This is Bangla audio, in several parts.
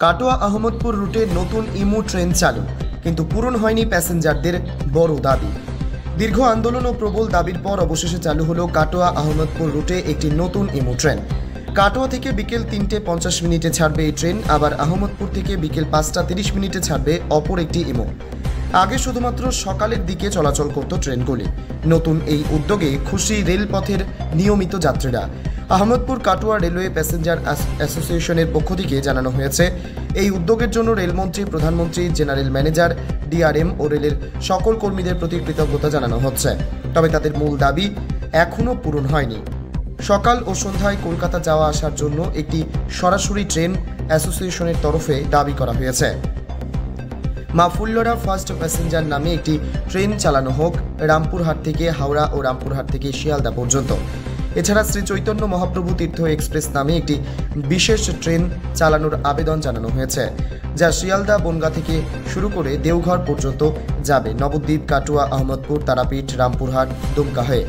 কাটোয়া আহমদপুর রুটে নতুন ইমু ট্রেন চালু, কিন্তু পূরণ হয়নি প্যাসেঞ্জারদের বড় দাবি। দীর্ঘ আন্দোলন ও প্রবল দাবির পর অবশেষে চালু হলো কাটোয়া আহমদপুর রুটে একটি নতুন ইমু ট্রেন। কাটোয়া থেকে বিকেল 3:50 ছাড়বে এই ট্রেন, আবার আহমদপুর থেকে বিকেল 5:30 ছাড়বে অপর একটি ইমু। আগে শুধুমাত্র সকালের দিকে চলাচল করত ট্রেনগুলি। নতুন এই উদ্যোগে খুশি রেলপথের নিয়মিত যাত্রীরা। আহমদপুর কাটোয়া রেলওয়ে প্যাসেঞ্জার অ্যাসোসিয়েশনের পক্ষ থেকে জানানো হয়েছে, এই উদ্যোগের জন্য রেলমন্ত্রী, প্রধানমন্ত্রী, জেনারেল ম্যানেজার, ডিআরএম ও রেলের সকল কর্মীদের প্রতি কৃতজ্ঞতা জানানো হচ্ছে। তবে তাদের মূল দাবি এখনও পূরণ হয়নি। সকাল ও সন্ধ্যায় কলকাতা যাওয়া আসার জন্য একটি সরাসরি ট্রেন অ্যাসোসিয়েশনের তরফে দাবি করা হয়েছে। মা ফুল্লরা ফার্স্ট প্যাসেঞ্জার নামে একটি ট্রেন চালানো হোক রামপুরহাট থেকে হাওড়া ও রামপুরহাট থেকে শিয়ালদা পর্যন্ত। এছাড়া শ্রী চৈতন্য মহাপ্রভু তীর্থ এক্সপ্রেস নামে একটি বিশেষ ট্রেন চালানোর আবেদন জানানো হয়েছে, যা শিয়ালদা বনগাঁ থেকে শুরু করে দেওঘর পর্যন্ত যাবে, নবদ্বীপ, কাটোয়া, আহমদপুর, তারাপীঠ, রামপুরহাট, দুমকা হয়ে।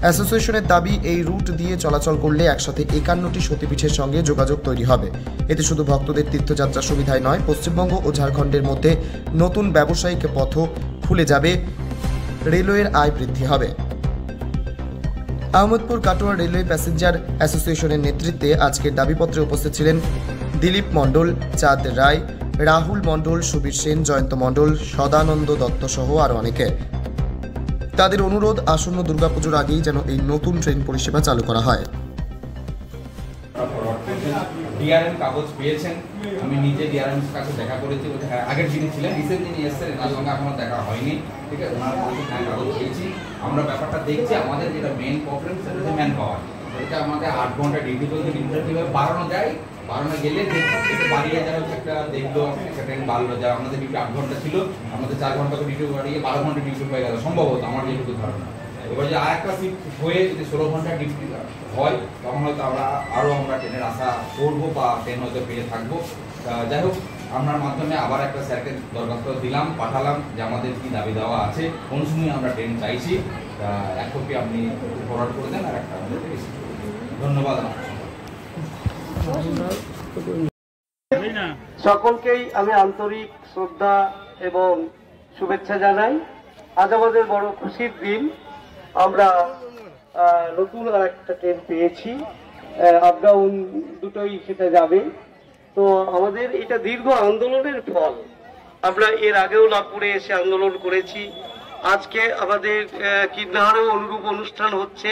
অ্যাসোসিয়েশনের দাবি, এই রুট দিয়ে চলাচল করলে একসাথে 51টি সতীপীঠের সঙ্গে যোগাযোগ তৈরি হবে। এতে শুধু ভক্তদের তীর্থযাত্রা সুবিধাই নয়, পশ্চিমবঙ্গ ও ঝাড়খণ্ডের মধ্যে নতুন ব্যবসায়িক পথও খুলে যাবে, রেলওয়ের আয় বৃদ্ধি হবে। আহমদপুর কাটোয়া রেলওয়ে প্যাসেঞ্জার অ্যাসোসিয়েশনের নেতৃত্বে আজকের দাবিপত্রে উপস্থিত ছিলেন দিলীপ মণ্ডল, চাঁদ রায়, রাহুল মণ্ডল, সুবীর সেন, জয়ন্ত মণ্ডল, সদানন্দ দত্ত সহ আরও অনেকে। তাদের অনুরোধ, আসন্ন দুর্গাপুজোর আগেই যেন এই নতুন ট্রেন পরিষেবা চালু করা হয়। ডিআরএম কাগজ পেয়েছেন, আমি নিজে ডিআরএম কাছে দেখা করেছি, আগের যিনি ছিলেন রিসেন্ট যিনি এসেছেন তার সঙ্গে এখনো দেখা হয়নি, ঠিক আছে। ওনার কাগজ পেয়েছি, আমরা ব্যাপারটা দেখছি। আমাদের যেটা মেইন প্রবলেম সেটা হচ্ছে ম্যান পাওয়ার। এটা আমাদের 8 ঘন্টা ডিউটি করতে, ডিউটিটা কীভাবে বাড়ানো যায়, বাড়ানো গেলে একটু বাড়িয়ে যারা একটা দেখলো একটা ট্রেন বাড়লো, যা আমাদের ডিউটি 8 ঘন্টা ছিল, আমাদের 4 ঘন্টা করে ডিউটি বাড়িয়ে 12 ঘন্টা ডিউটি হয়ে গেল সম্ভবত, আমার যেটুকু ধারণা। এবার যে আর একটা শিফট হয়ে যদি 16 ঘন্টা ডিউটি হয়, তখন হয়তো আমরা ট্রেনের আশা করবো বা ট্রেন হয়তো পেয়ে থাকবো। যাই হোক, আপনার মাধ্যমে আবার একটা স্যারকে দরখাস্ত দিলাম, পাঠালাম যে আমাদের কি দাবি দেওয়া আছে, কোন সময় আমরা ট্রেন চাইছি। এক কপি আপনি ফরওয়ার্ড করে দেন, আর একটা আমাদের ধন্যবাদ। সকলকেই আমি আন্তরিক শ্রদ্ধা এবং শুভেচ্ছা জানাই। আজ আমাদের বড় খুশির দিন, আমরা নতুন আর একটা ট্রেন পেয়েছি, আপ ডাউন দুটোই সেটা যাবে। তো আমাদের এটা দীর্ঘ আন্দোলনের ফল। আমরা এর আগেও লাভপুরে এসে আন্দোলন করেছি, আজকে আমাদের কিন্নাহারেও অনুরূপ অনুষ্ঠান হচ্ছে,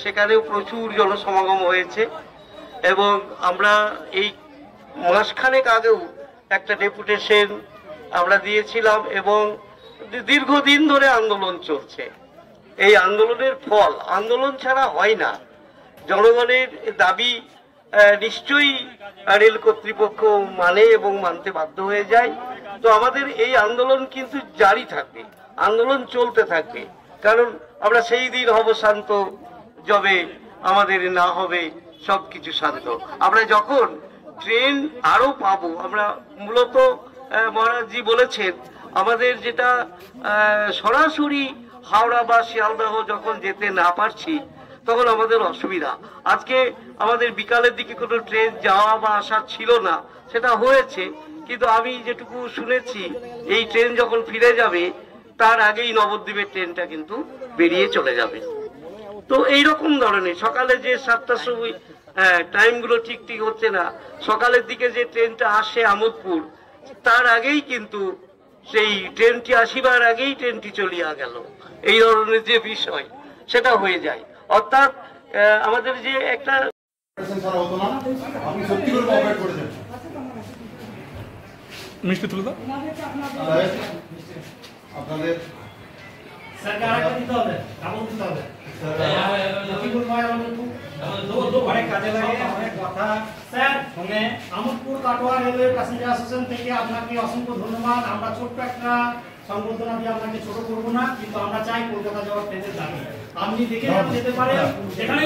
সেখানেও প্রচুর জনসমাগম হয়েছে। এবং আমরা এই মাসখানেক আগেও একটা ডেপুটেশন আমরা দিয়েছিলাম এবং দীর্ঘদিন ধরে আন্দোলন চলছে। এই আন্দোলনের ফল, আন্দোলন ছাড়া হয় না। জনগণের দাবি নিশ্চয়ই রেল কর্তৃপক্ষ মানে এবং মানতে বাধ্য হয়ে যায়। তো আমাদের এই আন্দোলন কিন্তু জারি থাকবে, আন্দোলন চলতে থাকবে, কারণ আমরা সেই দিন হব শান্ত যবে আমাদের না হবে সবকিছু শান্ত। আমরা যখন ট্রেন আরো পাবো, আমরা মূলত মহারাজজি বলেছেন আমাদের যেটা সরাসরি হাওড়া বা শিয়ালদাহ যখন যেতে না পারছি তখন আমাদের অসুবিধা। আজকে আমাদের বিকালের দিকে কোনো ট্রেন যাওয়া বা আসা ছিল না, সেটা হয়েছে, কিন্তু আমি যেটুকু শুনেছি এই ট্রেন যখন ফিরে যাবে তার আগেই নবদ্বীপের ট্রেনটা কিন্তু বেরিয়ে চলে যাবে। তো এইরকম ধরনের সকালে যে 7টার সময় টাইমগুলো ঠিক হচ্ছে না, সকালের দিকে যে ট্রেনটা আসে আহমদপুর, তার আগেই কিন্তু সেই ট্রেনটি আসিবার আগেই ট্রেনটি চলিয়া গেল, এই ধরনের যে বিষয় সেটা হয়ে যায়। অর্থাৎ আমাদের যে একটা মিষ্টি তুলে দাও আপনাদের স্যারকে আরেকটা দিতে হবে, কাগজ দিতে হবে। Ahmadpur Katwa railway passenger association থেকে আপনাকে অসংখ্য ধন্যবাদ। আমরা ছোট্ট একটা সংবর্ধনা দিয়ে আপনাকে ছোট করবো না, কিন্তু আমরা চাই কলকাতা যাওয়ার ট্রেনের দাবি আপনি দেখে যেতে পারেন, যেখানে